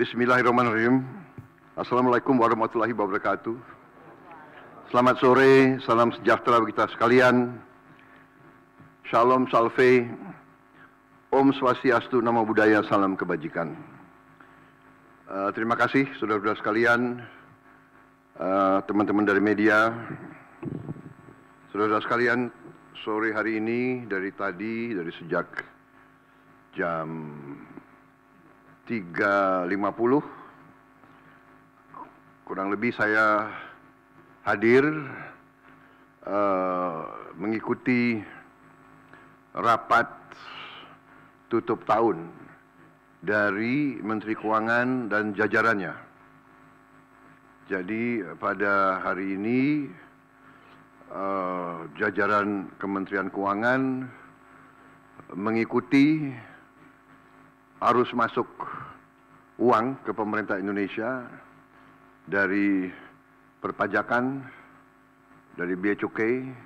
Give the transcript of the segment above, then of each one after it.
Bismillahirrahmanirrahim. Assalamualaikum warahmatullahi wabarakatuh. Selamat sore, salam sejahtera bagi kita sekalian. Shalom Salve, Om Swastiastu, Namo Buddhaya, salam kebajikan. Terima kasih saudara-saudara sekalian, teman-teman dari media, saudara-saudara sekalian. Sore hari ini dari sejak jam 3.50 kurang lebih saya hadir mengikuti rapat tutup tahun dari Menteri Keuangan dan jajarannya. Jadi pada hari ini jajaran Kementerian Keuangan mengikuti arus masuk uang ke pemerintah Indonesia dari perpajakan, dari bea cukai,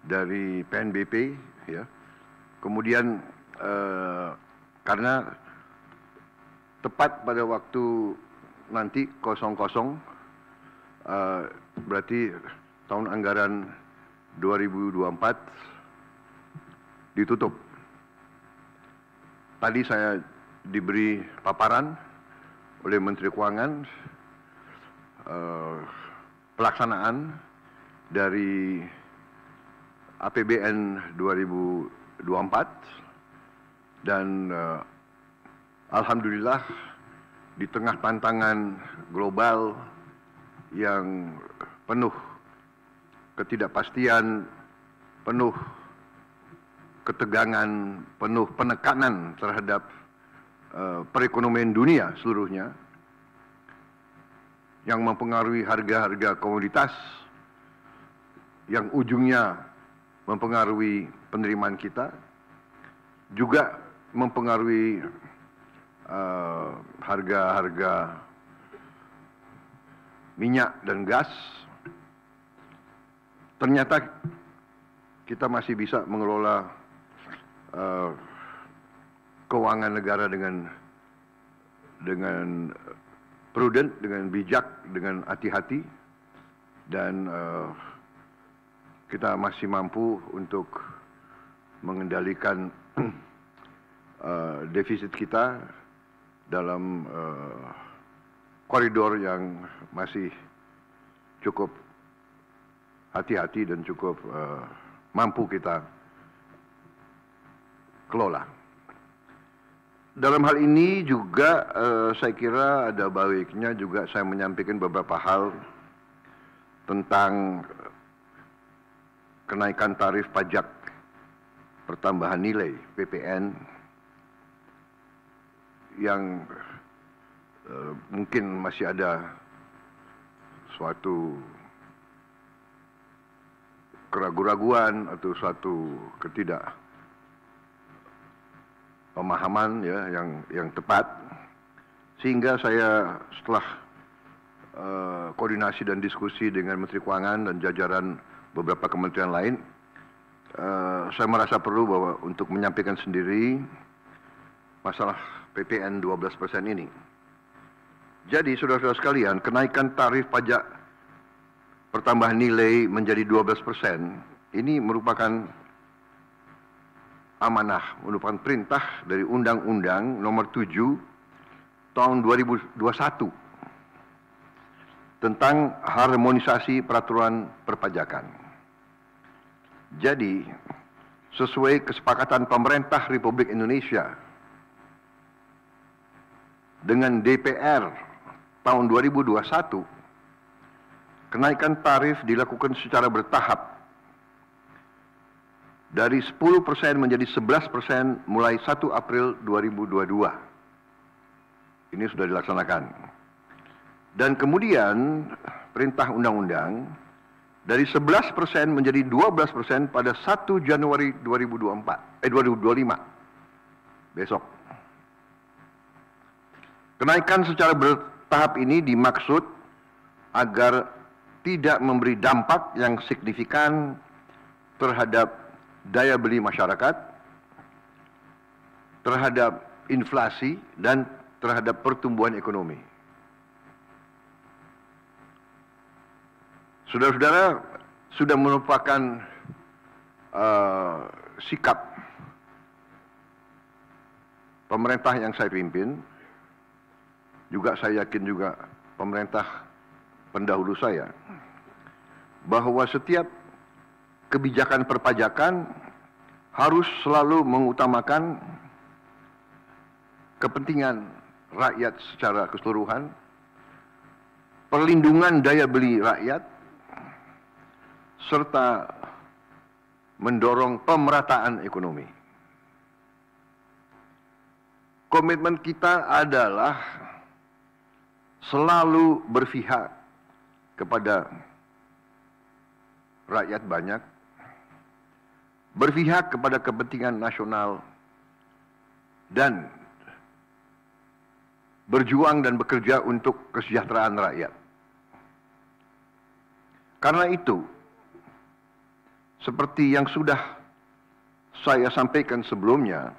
dari PNBP, ya. Kemudian karena tepat pada waktu nanti 00 berarti tahun anggaran 2024 ditutup. Tadi saya diberi paparan oleh Menteri Keuangan pelaksanaan dari APBN 2024 dan alhamdulillah di tengah tantangan global yang penuh ketidakpastian, penuh ketegangan, penuh penekanan terhadap perekonomian dunia seluruhnya yang mempengaruhi harga-harga komoditas, yang ujungnya mempengaruhi penerimaan kita, juga mempengaruhi harga-harga minyak dan gas. Ternyata kita masih bisa mengelola keuangan negara dengan prudent, dengan bijak, dengan hati-hati, dan kita masih mampu untuk mengendalikan defisit kita dalam koridor yang masih cukup hati-hati dan cukup mampu kita kelola. Dalam hal ini juga saya kira ada baiknya juga saya menyampaikan beberapa hal tentang kenaikan tarif pajak pertambahan nilai PPN yang mungkin masih ada suatu keraguan-raguan atau suatu pemahaman, ya, yang tepat, sehingga saya setelah koordinasi dan diskusi dengan Menteri Keuangan dan jajaran beberapa kementerian lain, saya merasa perlu bahwa untuk menyampaikan sendiri masalah PPN 12% ini. Jadi saudara-saudara sekalian, kenaikan tarif pajak pertambahan nilai menjadi 12% ini merupakan amanah, merupakan perintah dari Undang-Undang Nomor 7 Tahun 2021 tentang harmonisasi peraturan perpajakan. Jadi, sesuai kesepakatan pemerintah Republik Indonesia dengan DPR tahun 2021, kenaikan tarif dilakukan secara bertahap dari 10% menjadi 11% mulai 1 April 2022. Ini sudah dilaksanakan. Dan kemudian perintah undang-undang dari 11% menjadi 12% pada 1 Januari 2025. Besok. Kenaikan secara bertahap ini dimaksud agar tidak memberi dampak yang signifikan terhadap daya beli masyarakat, terhadap inflasi, dan terhadap pertumbuhan ekonomi. Saudara-saudara, sudah merupakan sikap pemerintah yang saya pimpin, juga saya yakin juga pemerintah pendahulu saya, bahwa setiap kebijakan perpajakan harus selalu mengutamakan kepentingan rakyat secara keseluruhan, perlindungan daya beli rakyat, serta mendorong pemerataan ekonomi. Komitmen kita adalah selalu berpihak kepada rakyat banyak, berpihak kepada kepentingan nasional, dan berjuang dan bekerja untuk kesejahteraan rakyat. Karena itu, seperti yang sudah saya sampaikan sebelumnya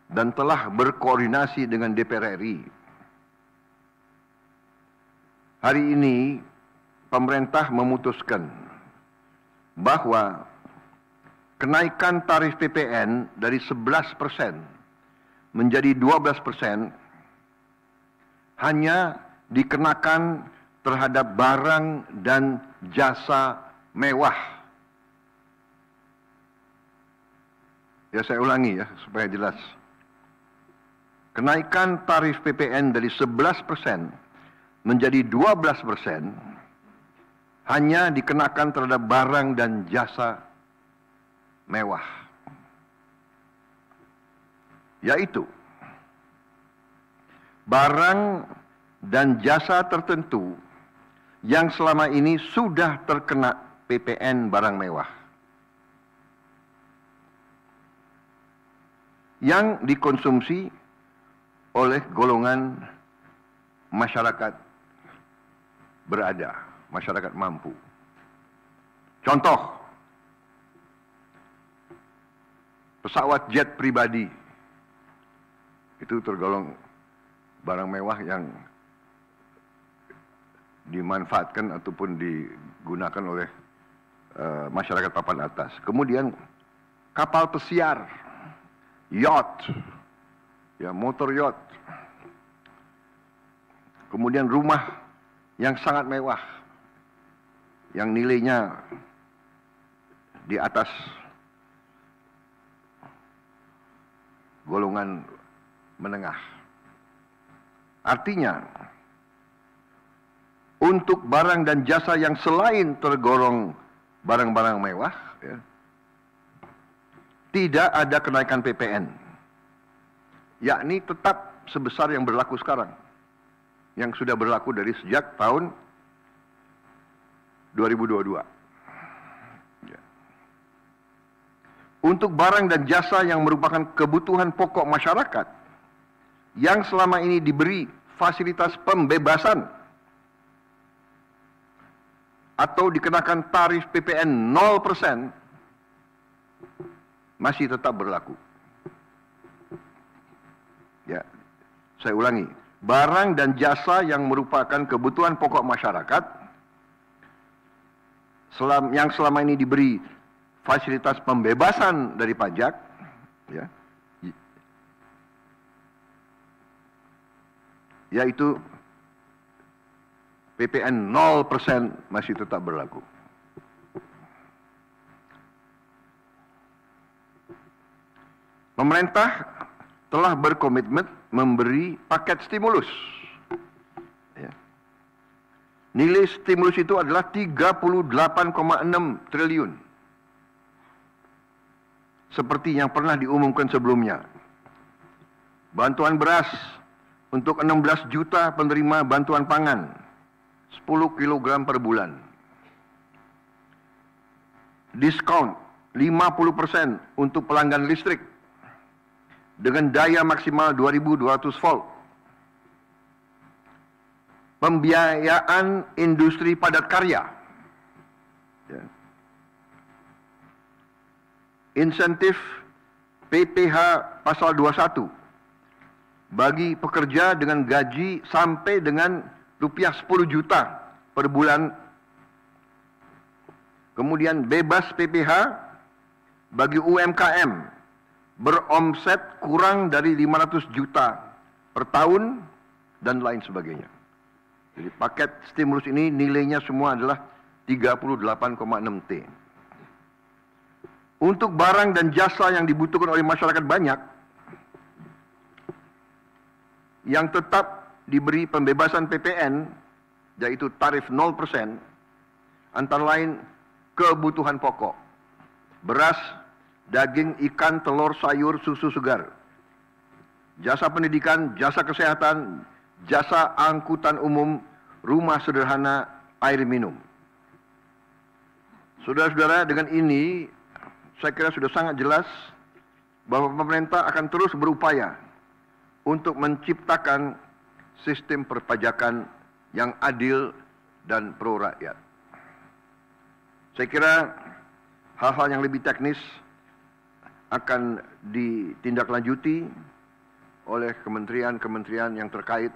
dan telah berkoordinasi dengan DPR RI, hari ini pemerintah memutuskan bahwa kenaikan tarif PPN dari 11% menjadi 12% hanya dikenakan terhadap barang dan jasa mewah. Ya, saya ulangi ya supaya jelas. Kenaikan tarif PPN dari 11% menjadi 12% hanya dikenakan terhadap barang dan jasa mewah. Yaitu barang dan jasa tertentu yang selama ini sudah terkena PPN barang mewah, yang dikonsumsi oleh golongan masyarakat berada, masyarakat mampu. Contoh, pesawat jet pribadi itu tergolong barang mewah yang dimanfaatkan ataupun digunakan oleh masyarakat papan atas. Kemudian kapal pesiar, yacht, ya, motor yacht. Kemudian rumah yang sangat mewah, yang nilainya di atas golongan menengah. Artinya, untuk barang dan jasa yang selain tergolong barang-barang mewah, ya, tidak ada kenaikan PPN, yakni tetap sebesar yang berlaku sekarang, yang sudah berlaku dari sejak tahun 2022. Ya. Untuk barang dan jasa yang merupakan kebutuhan pokok masyarakat, yang selama ini diberi fasilitas pembebasan atau dikenakan tarif PPN 0%, masih tetap berlaku. Ya, saya ulangi, barang dan jasa yang merupakan kebutuhan pokok masyarakat yang selama ini diberi fasilitas pembebasan dari pajak, ya, yaitu PPN 0% masih tetap berlaku. Pemerintah telah berkomitmen memberi paket stimulus. Ya. Nilai stimulus itu adalah 38,6 triliun. Seperti yang pernah diumumkan sebelumnya. Bantuan beras untuk 16 juta penerima bantuan pangan, 10 kg per bulan. Diskon 50% untuk pelanggan listrik dengan daya maksimal 2200 volt. Pembiayaan industri padat karya. Ya. Insentif PPH pasal 21 bagi pekerja dengan gaji sampai dengan rupiah 10 juta per bulan. Kemudian bebas PPh bagi UMKM beromset kurang dari 500 juta per tahun dan lain sebagainya. Jadi paket stimulus ini nilainya semua adalah 38,6 T. Untuk barang dan jasa yang dibutuhkan oleh masyarakat banyak, yang tetap diberi pembebasan PPN, yaitu tarif 0%, antara lain kebutuhan pokok, beras, daging, ikan, telur, sayur, susu segar, jasa pendidikan, jasa kesehatan, jasa angkutan umum, rumah sederhana, air minum. Saudara-saudara, dengan ini saya kira sudah sangat jelas bahwa pemerintah akan terus berupaya untuk menciptakan sistem perpajakan yang adil dan pro rakyat. Saya kira hal-hal yang lebih teknis akan ditindaklanjuti oleh kementerian-kementerian yang terkait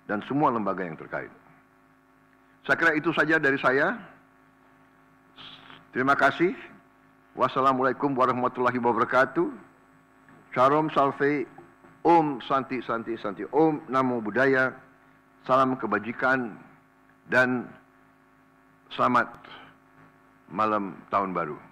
dan semua lembaga yang terkait. Saya kira itu saja dari saya. Terima kasih. Wassalamualaikum warahmatullahi wabarakatuh. Shalom Salve, Om Santi Santi Santi, Om Namo Buddhaya, salam kebajikan dan selamat malam tahun baru.